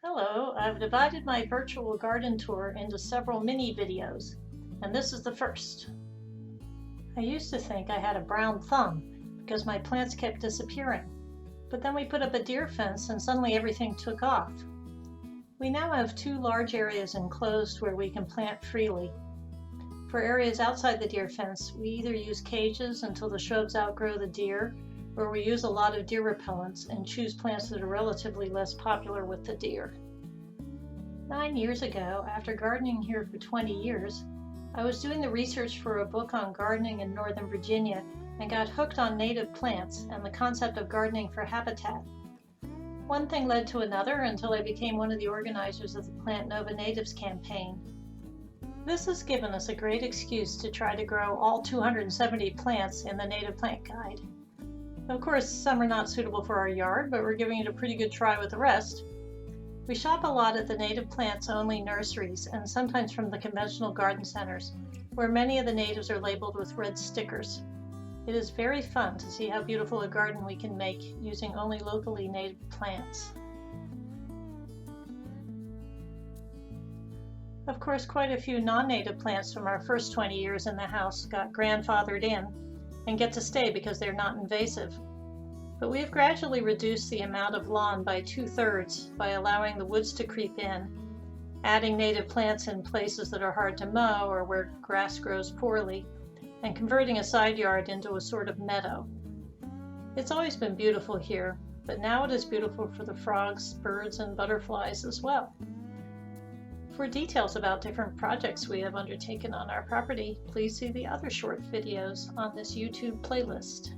Hello, I've divided my virtual garden tour into several mini videos, and this is the first. I used to think I had a brown thumb because my plants kept disappearing, but then we put up a deer fence and suddenly everything took off. We now have two large areas enclosed where we can plant freely. For areas outside the deer fence, we either use cages until the shrubs outgrow the deer, or we use a lot of deer repellents and choose plants that are relatively less popular with the deer. 9 years ago, after gardening here for 20 years, I was doing the research for a book on gardening in Northern Virginia and got hooked on native plants and the concept of gardening for habitat. One thing led to another until I became one of the organizers of the Plant Nova Natives campaign. This has given us a great excuse to try to grow all 270 plants in the Native Plant Guide. Of course, some are not suitable for our yard, but we're giving it a pretty good try with the rest. We shop a lot at the native plants only nurseries and sometimes from the conventional garden centers, where many of the natives are labeled with red stickers. It is very fun to see how beautiful a garden we can make using only locally native plants. Of course, quite a few non-native plants from our first 20 years in the house got grandfathered in and get to stay because they're not invasive. But we have gradually reduced the amount of lawn by 2/3 by allowing the woods to creep in, adding native plants in places that are hard to mow or where grass grows poorly, and converting a side yard into a sort of meadow. It's always been beautiful here, but now it is beautiful for the frogs, birds, and butterflies as well. For details about different projects we have undertaken on our property, please see the other short videos on this YouTube playlist.